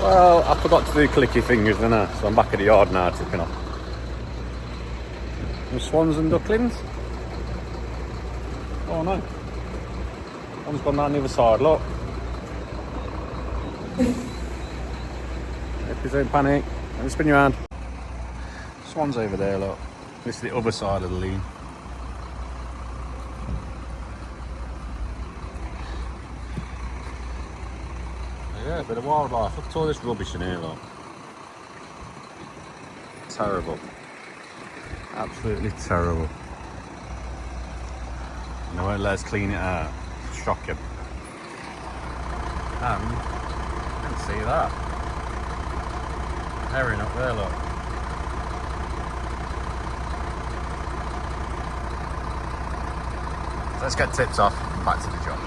Well, I forgot to do clicky fingers, didn't I? So I'm back at the yard now, tipping off. Some swans and ducklings. Oh no. One's gone down the other side, look. If don't panic, let me spin you around. Swan's over there, look. This is the other side of the lean. Yeah, a bit of wildlife. Look at all this rubbish in here, look. Terrible. Absolutely terrible. And they won't let us clean it out. Shocking. And you can see that. Herring up there, look. So let's get tips off and back to the job.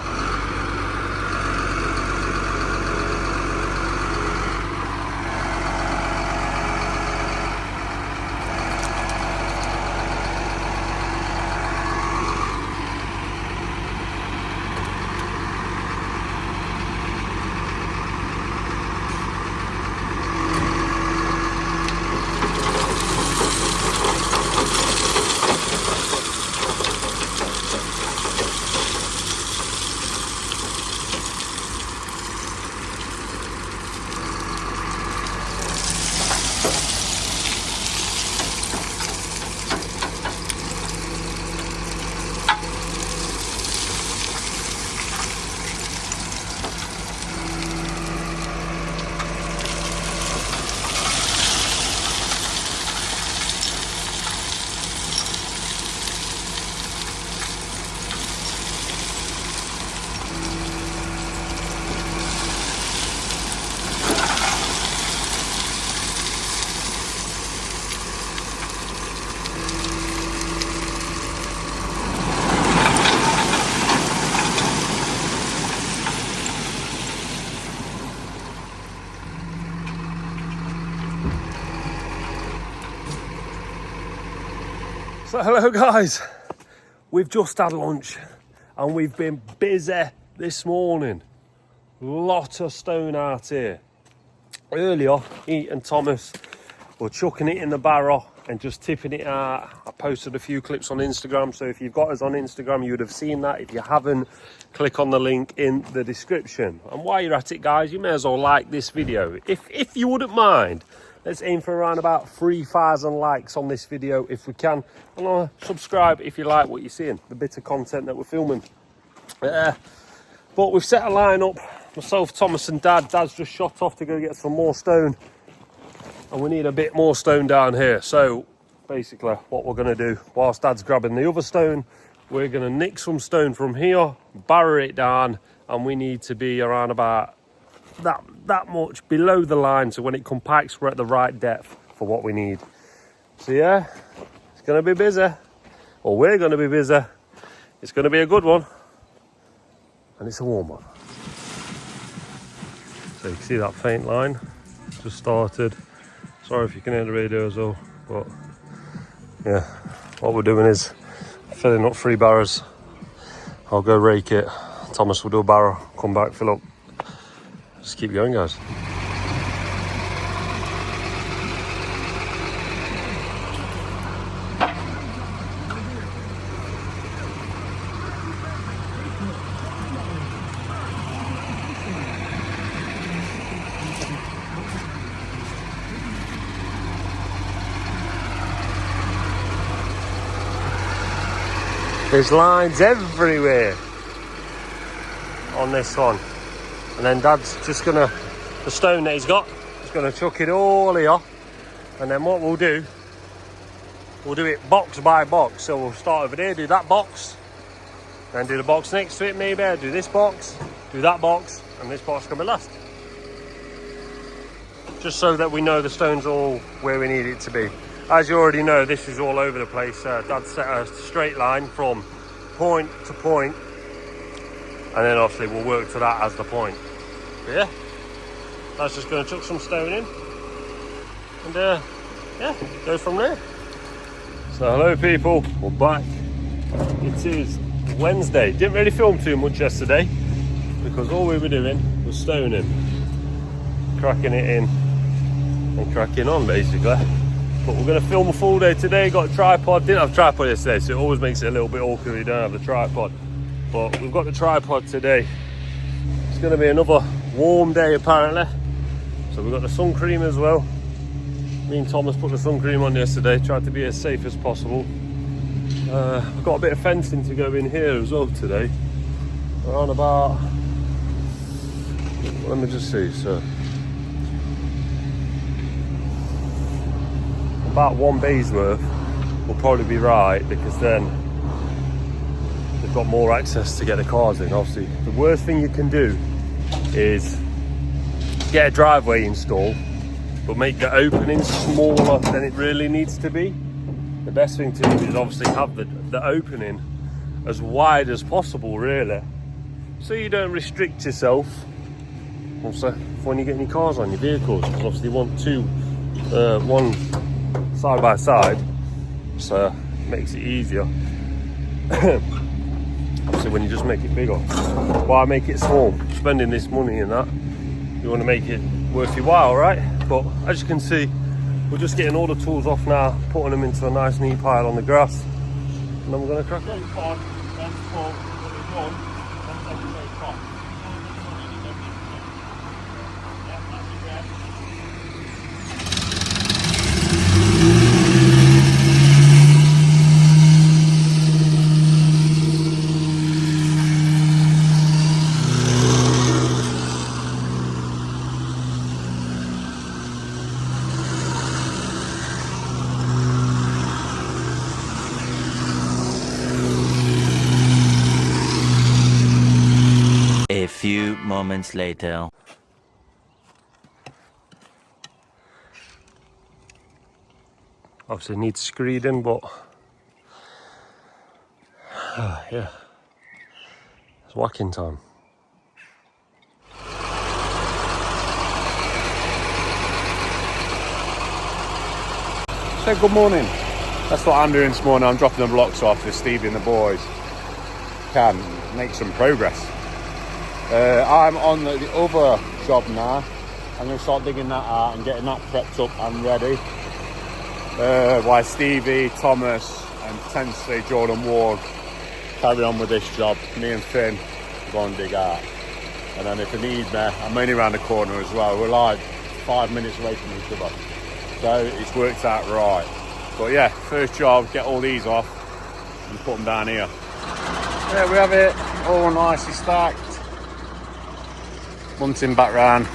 So hello guys, we've just had lunch and we've been busy this morning. Lot of stone out here. Earlier, Pete and Thomas were chucking it in the barrow and just tipping it out. I posted a few clips on Instagram, so if you've got us on Instagram, you would have seen that. If you haven't, click on the link in the description. And while you're at it guys, you may as well like this video. If you wouldn't mind, let's aim for around about 3,000 likes on this video if we can. And subscribe if you like what you're seeing, the bit of content that we're filming. But we've set a line up, myself, Thomas and Dad. Dad's just shot off to go get some more stone. And we need a bit more stone down here. So basically what we're going to do, whilst Dad's grabbing the other stone, we're going to nick some stone from here, barrow it down, and we need to be around about that much below the line, so when it compacts we're at the right depth for what we need. So yeah, it's going to be busy, or we're going to be busy. It's going to be a good one, and it's a warm one. So you can see that faint line just started. Sorry if you can hear the radio as well, but yeah, what we're doing is filling up 3 barrows. I'll go rake it, Thomas will do a barrow, come back, fill up. Just keep going guys. There's lines everywhere on this one. And then Dad's just gonna, the stone that he's got, he's gonna chuck it all here. And then what we'll do it box by box. So we'll start over there, do that box, then do the box next to it maybe, do this box, do that box, and this box can be last. Just so that we know the stone's all where we need it to be. As you already know, this is all over the place. Dad set a straight line from point to point, and then obviously we'll work to that as the point. But yeah, that's just going to chuck some stone in, and yeah, go from there. So hello people, we're back. It is Wednesday. Didn't really film too much yesterday because all we were doing was stoning. cracking it in and cracking on basically. But we're going to film a full day today. Got a tripod. Didn't have a tripod yesterday, so it always makes it a little bit awkward if you don't have the tripod. But we've got the tripod today. It's going to be another warm day apparently. So we've got the sun cream as well. Me and Thomas put the sun cream on yesterday, tried to be as safe as possible. I've got a bit of fencing to go in here as well today. We're on about, let me just see, so about 1 bay's worth will probably be right, because then they've got more access to get the cars in. Obviously, the worst thing you can do is get a driveway installed, but make the opening smaller than it really needs to be. The best thing to do is obviously have the opening as wide as possible, really, so you don't restrict yourself also when you get any cars on your vehicles, because obviously you want one side by side, so it makes it easier. Obviously when you just make it bigger, why make it small? Spending this money and that, you want to make it worth your while, right? But as you can see, we're just getting all the tools off now, putting them into a nice neat pile on the grass, and then we're going to crack on. A few moments later. Obviously needs screeding, but yeah, it's whacking time. So good morning. That's what I'm doing this morning. I'm dropping the blocks off for Stevie and the boys. Can make some progress. I'm on the other job now. I'm going to start digging that out and getting that prepped up and ready. While Stevie, Thomas and potentially Jordan Ward carry on with this job. Me and Finn go and dig out. And then if they need me, I'm only around the corner as well. We're like 5 minutes away from each other. So it's worked out right. But yeah, first job, get all these off and put them down here. There we have it, all nicely stacked. Bunting back round.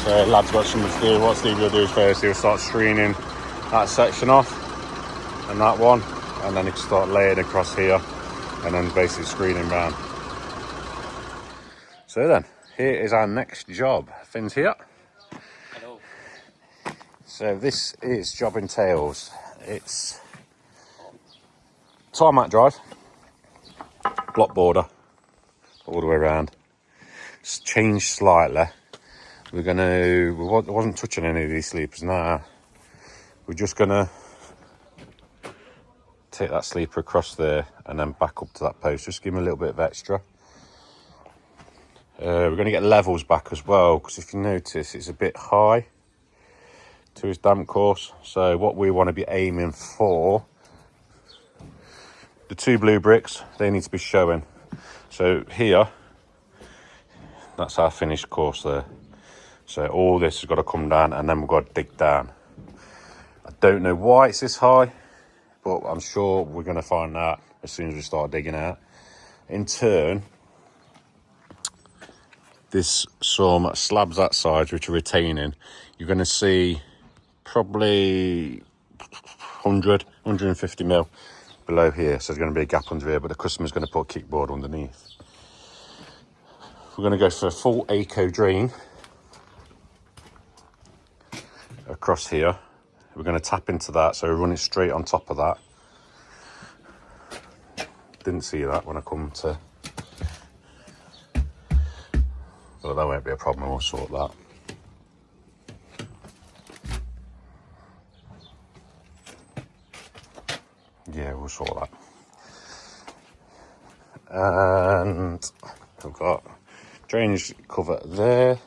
So lads got something to do. What Steve will do is first he'll start screening that section off and that one, and then he can start laying across here and then basically screening round. So then, here is our next job. Finn's here. Hello. So this is job entails. It's tarmac drive, block border, all the way around. It's changed slightly. We wasn't touching any of these sleepers now. We're just gonna take that sleeper across there and then back up to that post. Just give him a little bit of extra. We're going to get levels back as well, because if you notice it's a bit high to his damp course. So what we want to be aiming for, the 2 blue bricks, they need to be showing. So here, that's our finished course there. So all this has got to come down and then we've got to dig down. I don't know why it's this high, but I'm sure we're going to find out as soon as we start digging out. In turn, there's some slabs that side which are retaining. You're going to see probably 150 mil below here. So there's going to be a gap under here, but the customer's going to put a kickboard underneath. We're going to go for a full ACO drain across here. We're going to tap into that, so we're running straight on top of that. Didn't see that when I come to, but that won't be a problem. We'll sort that. Yeah, we'll sort that. And I've got Drainage cover there.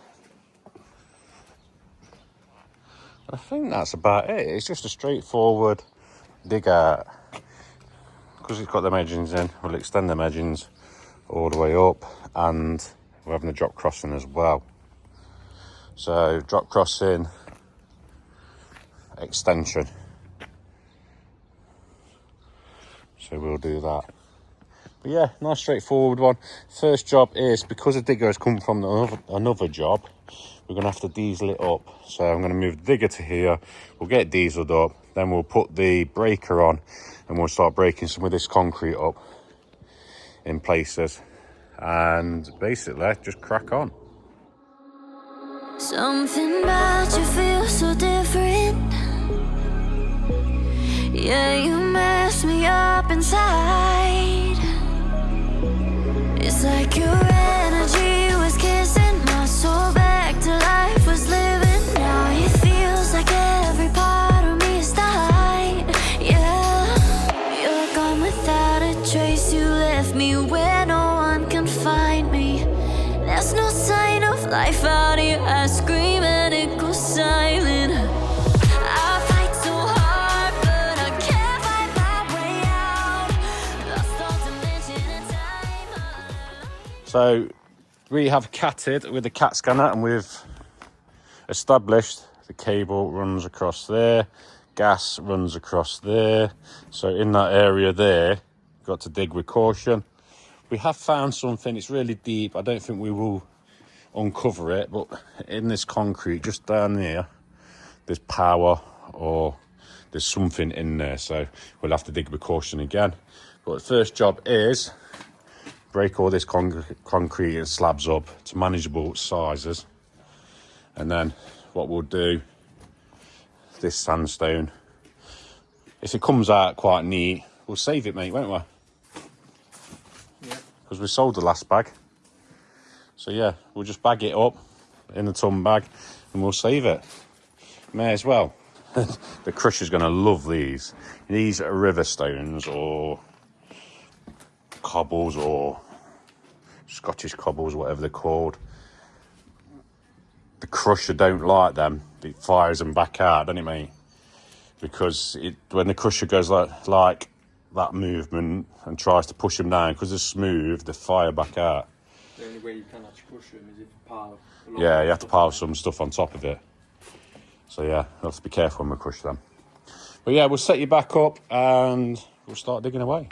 I think that's about it. It's just a straightforward dig out. Because it's got the edgings in, we'll extend the edgings all the way up, and we're having a drop crossing as well. So drop crossing, extension. So we'll do that. But yeah, nice straightforward one. First job is, because the digger has come from another job, we're going to have to diesel it up. So I'm going to move the digger to here, we'll get it dieseled up, then we'll put the breaker on and we'll start breaking some of this concrete up in places. And basically, just crack on. Something about you feels so different. Yeah, you mess me up inside. It's like your energy was kissing my soul back to life, was living. Now it feels like every part of me is died. Yeah, you're gone without a trace. You left me where no one can find me. There's no sign of life out here. I scream and it goes silent. I fight so hard, but I can't find my way out. Lost all dimension and time. So we have catted with the CAT scanner, and we've established the cable runs across there, gas runs across there. So in that area there, got to dig with caution. We have found something, it's really deep. I don't think we will uncover it, but in this concrete just down there, there's power or there's something in there. So we'll have to dig with caution again. But the first job is break all this concrete and slabs up to manageable sizes. And then what we'll do, this sandstone, if it comes out quite neat, we'll save it, mate, won't we? Because we sold the last bag. So yeah, we'll just bag it up in the ton bag and we'll save it. May as well. The crusher's going to love these. These are river stones or cobbles or Scottish cobbles, whatever they're called. The crusher don't like them. It fires them back out, doesn't it, mate? Because when the crusher goes like that movement and tries to push them down, because they're smooth, they fire back out. The only way you can actually push them is if you pile. Yeah, you have to pile some stuff on top of it. So yeah, you have to be careful when we crush them. But yeah, we'll set you back up and we'll start digging away.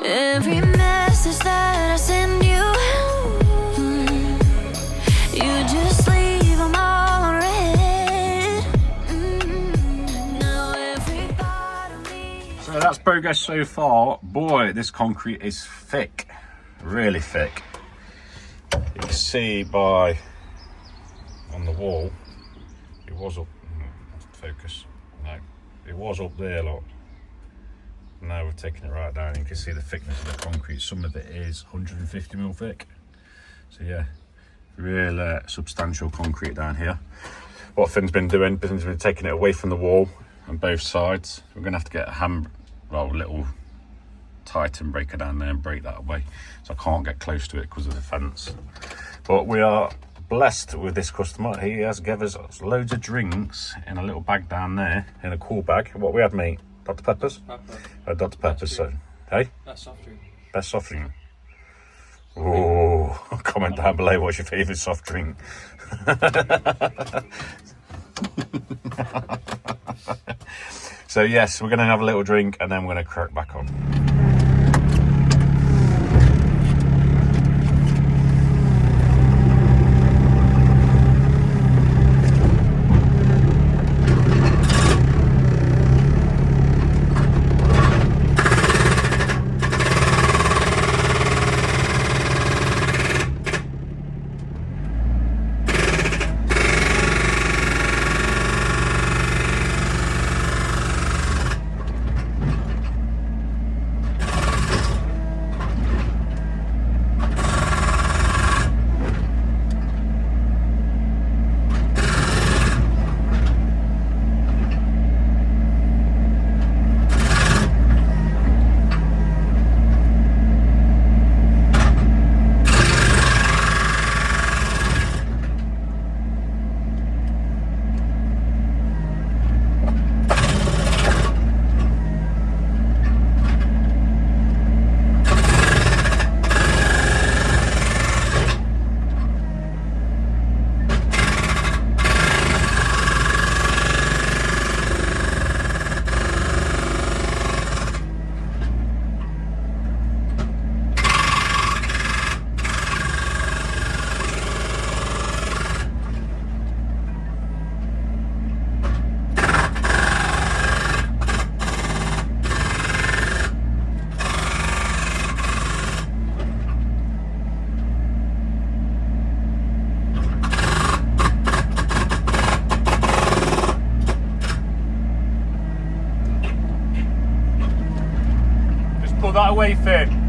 Every message that I send you, you just leave them all on red. Now every part of me. So that's progress so far. Boy, this concrete is thick, really thick. You can see by on the wall, it was up, focus, no, it was up there, look. Now we've taken it right down. You can see the thickness of the concrete. Some of it is 150mm thick. So yeah, real substantial concrete down here. What Finn's been doing, Finn's been taking it away from the wall on both sides. We're going to have to get a little Titan breaker down there and break that away. So I can't get close to it because of the fence. But we are blessed with this customer. He has given us loads of drinks in a little bag down there, in a cool bag. What we had, mate? Dr. Peppers? Pepper. Dr. Peppers, so, hey? That's soft drink. Best soft drink? Oh, comment down below what's your favourite soft drink. So yes, we're going to have a little drink and then we're going to crack back on. Put that away, Finn.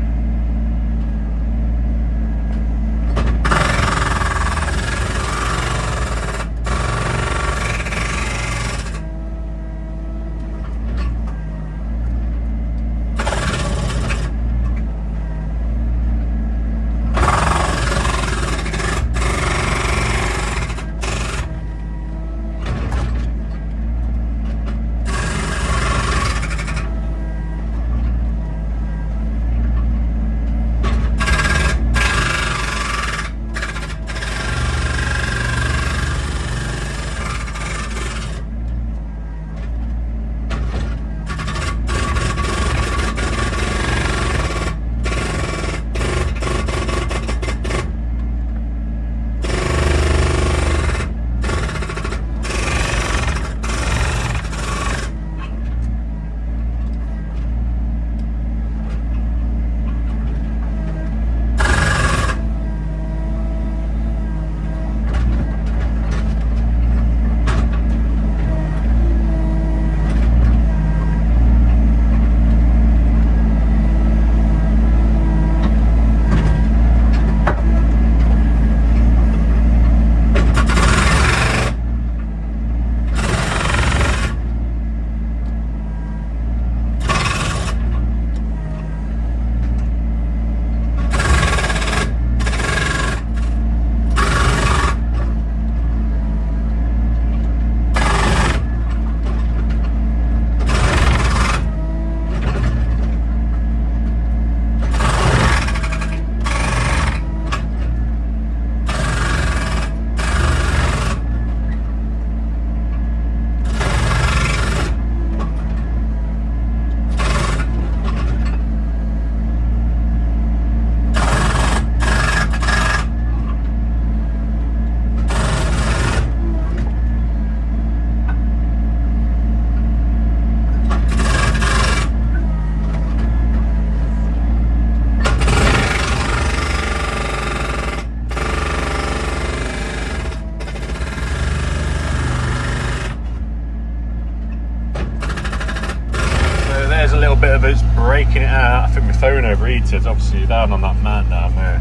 Bit of it's breaking it out. I think my phone overheated, obviously down on that man down there.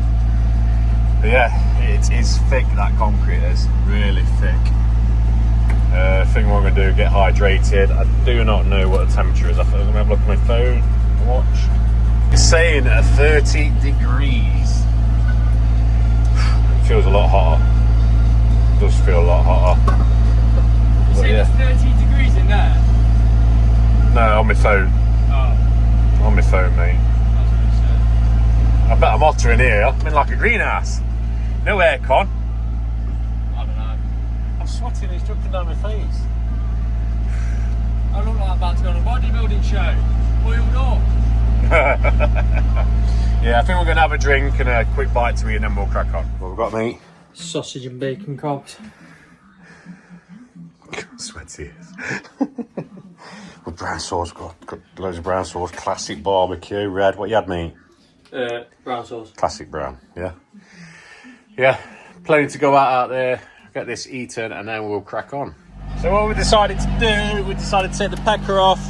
But yeah, it is thick, that concrete is really thick. I think what I'm going to do, get hydrated. I do not know what the temperature is. I'm going to have a look at my phone, watch. It's saying at 30 degrees. It feels a lot hotter. It does feel a lot hotter. You say yeah. there's 30 degrees in there? No, on my phone. Oh, On my phone, mate. that's what it said. I bet I'm hotter in here. I'm in like a greenhouse. No aircon. I don't know. I'm sweating, it's dripping down my face. I look like I'm about to go on a bodybuilding show. Boiled up. Yeah, I think we're going to have a drink and a quick bite to eat and then we'll crack on. What we've got, mate? Sausage and bacon cobs. Sweaty. With brown sauce, got loads of brown sauce, classic barbecue, red. What you had, mate? Brown sauce. Classic brown, yeah. Yeah, plenty to go out there, get this eaten, and then we'll crack on. So what we decided to do, we decided to take the pecker off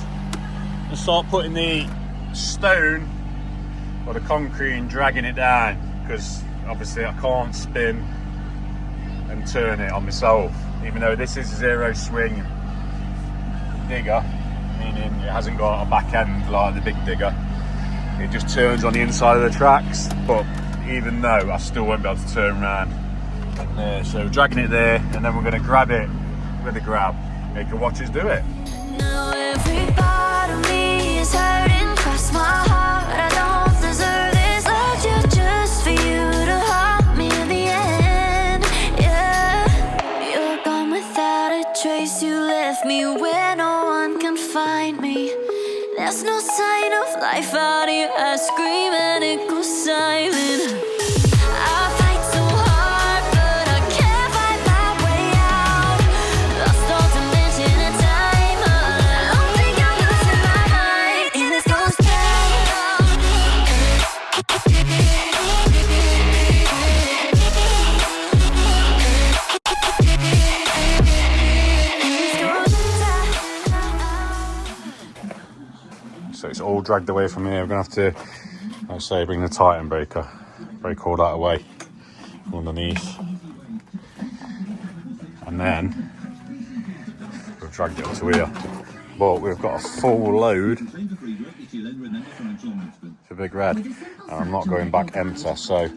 and start putting the stone or the concrete and dragging it down, because obviously I can't spin and turn it on myself, even though this is a zero swing digger, meaning it hasn't got a back end like the big digger. It just turns on the inside of the tracks, but even though I still won't be able to turn around there. So dragging it there, and then we're going to grab it with a grab. You can watch us do it. Now every part of me is hurting, cross my heart. I don't deserve this. Loved you just for you to haunt me in the end. Yeah, you're gone without a trace. You left me where no one can find me. There's no sign of life out here. I scream and it goes silent. I fight so hard, but I can't find my way out. Lost all dimension and time. I don't think I'm losing my mind. And this goes So it's all dragged away from here. We're gonna have to, like I say, bring the Titan breaker, break all that away from underneath, and then we've dragged it up to here. But we've got a full load for Big Red, and I'm not going back empty, so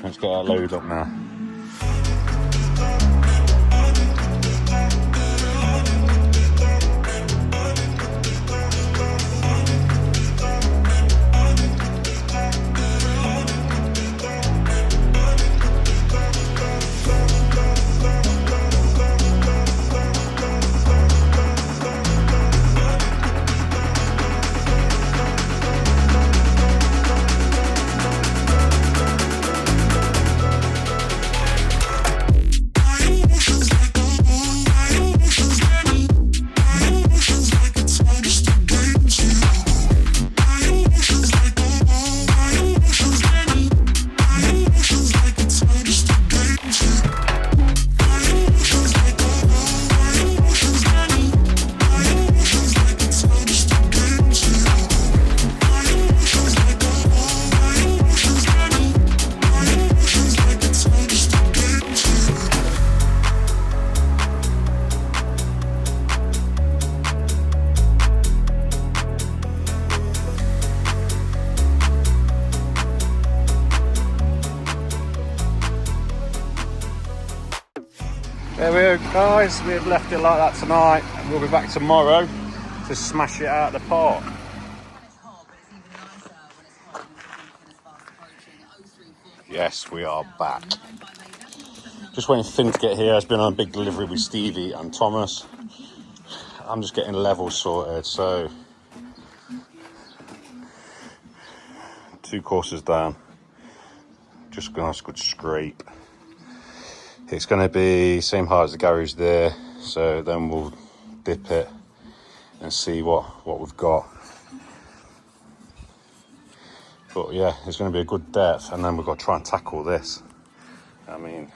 let's get that load up now. There we go, guys, we've left it like that tonight, and we'll be back tomorrow to smash it out of the park. Yes, we are back. Just waiting for Finn to get here. He's been on a big delivery with Stevie and Thomas. I'm just getting levels sorted, so 2 courses down. Just gonna have a good scrape. It's going to be same height as the garage there, so then we'll dip it and see what we've got. But yeah, it's going to be a good depth, and then we've got to try and tackle this. I mean,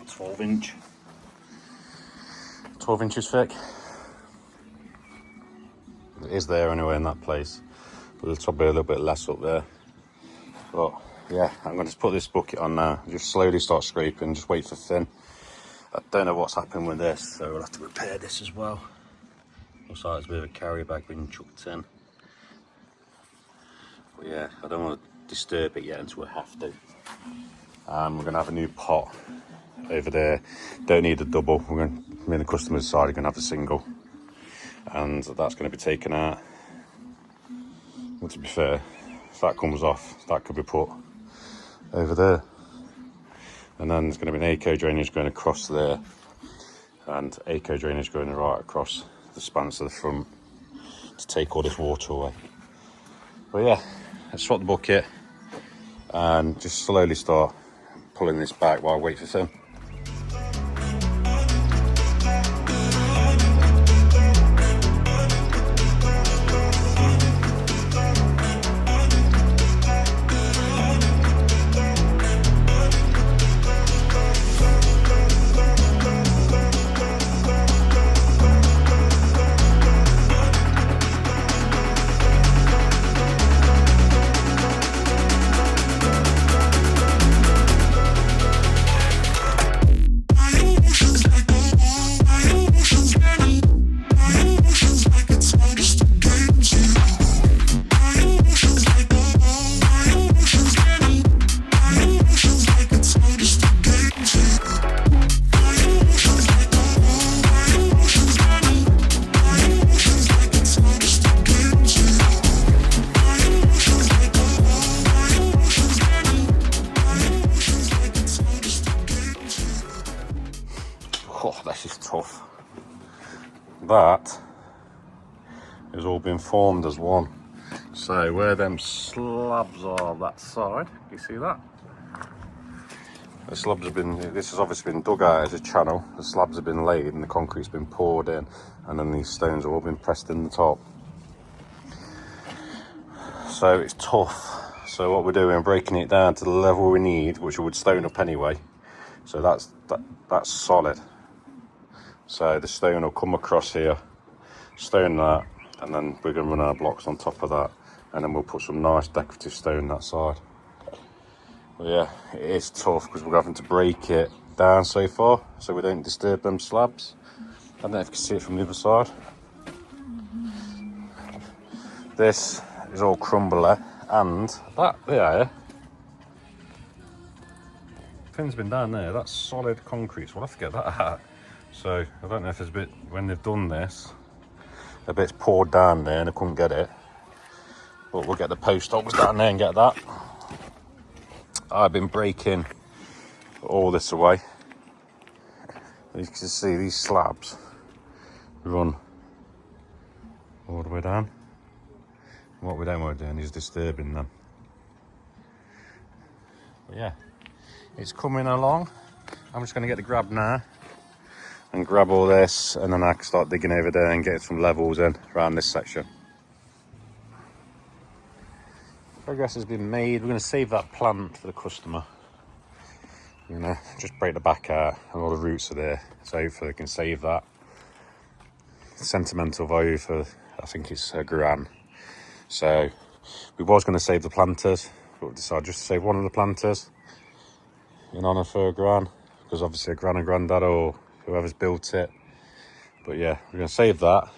a 12 inches thick. It is there anyway in that place, but there's probably a little bit less up there. But yeah, I'm going to put this bucket on now, just slowly start scraping, just wait for Finn. I don't know what's happened with this, so we'll have to repair this as well. Looks like it's a bit of a carrier bag being chucked in. But yeah, I don't want to disturb it yet until we have to. We're going to have a new pot over there. Don't need a double. Me and the customer's side are going to have a single. And that's going to be taken out. Well, to be fair, if that comes off, that could be put over there. And then there's going to be an eco drainage going across there, and eco drainage going right across the spans of the front to take all this water away. But yeah, let's swap the bucket and just slowly start pulling this back while I wait for Finn. Oh, this is tough. That has all been formed as one. So where them slabs are that side, you see that? The slabs have been, this has obviously been dug out as a channel. The slabs have been laid and the concrete's been poured in, and then these stones have all been pressed in the top. So it's tough. So what we're doing, we're breaking it down to the level we need, which we would stone up anyway. So that's solid. So the stone will come across here, stone that, and then we're going to run our blocks on top of that, and then we'll put some nice decorative stone that side. But yeah, it is tough because we're having to break it down so far so we don't disturb them slabs. I don't know if you can see it from the other side. This is all crumbler, and that there, pin's been down there, that's solid concrete, so we'll have to get that out. So I don't know if there's a bit, when they've done this, a bit's poured down there and I couldn't get it, but we'll get the post holes down there and get that. I've been breaking all this away. As you can see, these slabs run all the way down. What we don't want to do is disturbing them. But yeah, it's coming along. I'm just going to get the grab now and grab all this, and then I can start digging over there and get some levels in around this section. Progress has been made. We're going to save that plant for the customer. You know, just break the back out, and all the roots are there, so hopefully they can save that. Sentimental value for, I think it's a grand. So we was going to save the planters, but we decided just to save one of the planters in honour for a gran, because obviously a gran and granddad or whoever's built it. But yeah, we're going to save that.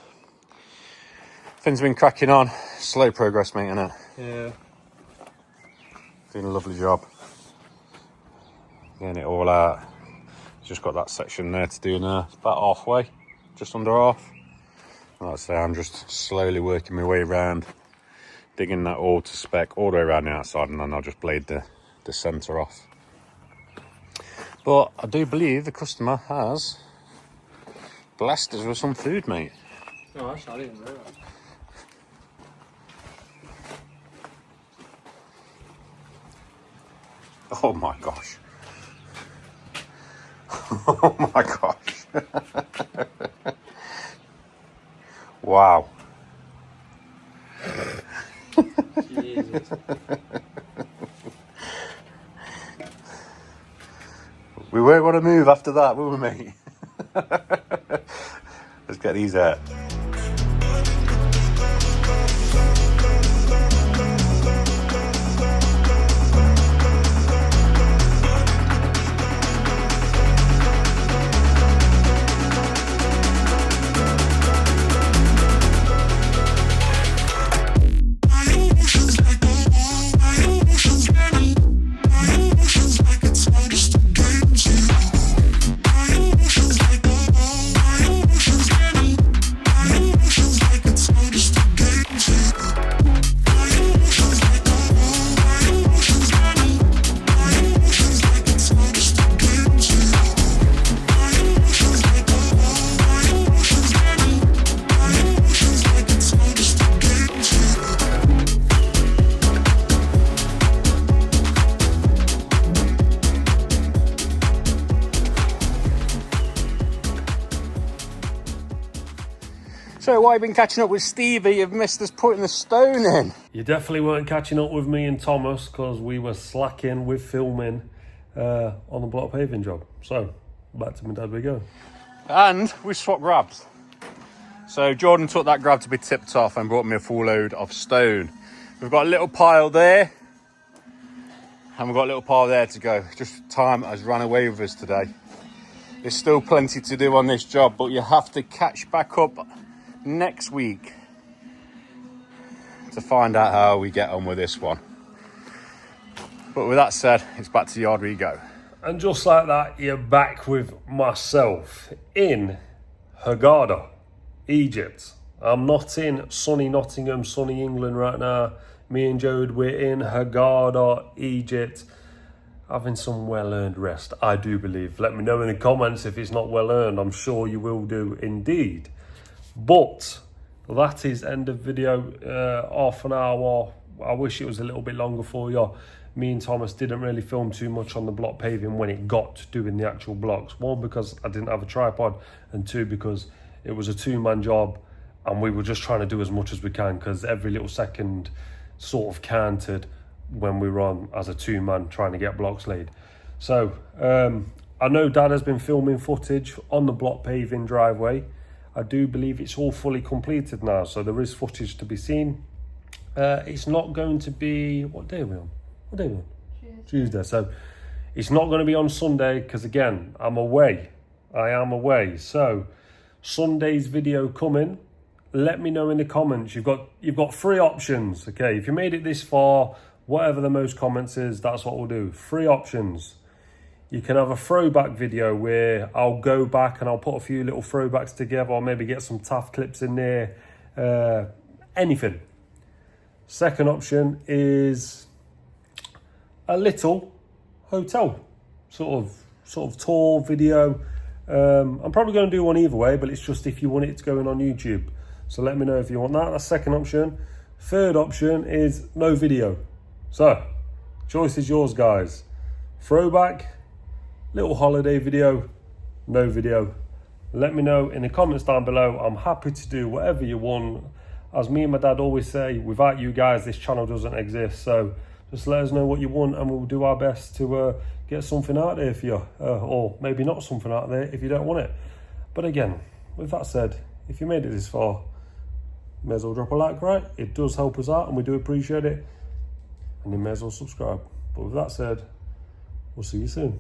Things have been cracking on. Slow progress, mate, innit? Yeah. Doing a lovely job. Getting it all out. Just got that section there to do now. It's about halfway, just under half. Like I say, I'm just slowly working my way around, digging that all to spec all the way around the outside, and then I'll just blade the centre off. But I do believe the customer has blessed us with some food, mate. Oh, actually, I didn't know that. Oh my gosh. Oh my gosh. Wow. Jesus. We won't want to move after that, will we, mate? Let's get these out. So why have you been catching up with Stevie? You've missed us putting the stone in. You definitely weren't catching up with me and Thomas because we were slacking with filming on the block paving job. So back to my dad we go. And we swapped grabs. So Jordan took that grab to be tipped off and brought me a full load of stone. We've got a little pile there and we've got a little pile there to go. Just time has run away with us today. There's still plenty to do on this job, but you have to catch back up next week to find out how we get on with this one. But with that said, it's back to the yard we go. And just like that, you're back with myself in Hurghada, Egypt. I'm not in sunny Nottingham, sunny England right now. Me and Jode, we're in Hurghada, Egypt, having some well-earned rest, I do believe. Let me know in the comments if it's not well-earned. I'm sure you will do indeed. But that is end of video, half an hour. I wish it was a little bit longer for you. Me and Thomas didn't really film too much on the block paving when it got to doing the actual blocks. One, because I didn't have a tripod, and two, because it was a two-man job and we were just trying to do as much as we can because every little second sort of counted when we were on as a two-man trying to get blocks laid. So I know Dad has been filming footage on the block paving driveway. I do believe it's all fully completed now, so there is footage to be seen. It's not going to be, what day are we on? What day are we on? Tuesday. So it's not going to be on Sunday because, again, I'm away. I am away. So Sunday's video coming. Let me know in the comments. You've got 3 options. Okay, if you made it this far, whatever the most comments is, that's what we'll do. 3 options. You can have a throwback video where I'll go back and I'll put a few little throwbacks together, or maybe get some Taft clips in there. Anything. Second option is a little hotel sort of tour video. I'm probably going to do one either way, but it's just if you want it to go in on YouTube. So let me know if you want that. That's second option. Third option is no video. So choice is yours, guys. Throwback, little holiday video, no video. Let me know in the comments down below. I'm happy to do whatever you want. As me and my dad always say, without you guys, this channel doesn't exist. So just let us know what you want and we'll do our best to get something out there for you. Or maybe not something out there if you don't want it. But again, with that said, if you made it this far, you may as well drop a like, right? It does help us out and we do appreciate it. And you may as well subscribe. But with that said, we'll see you soon.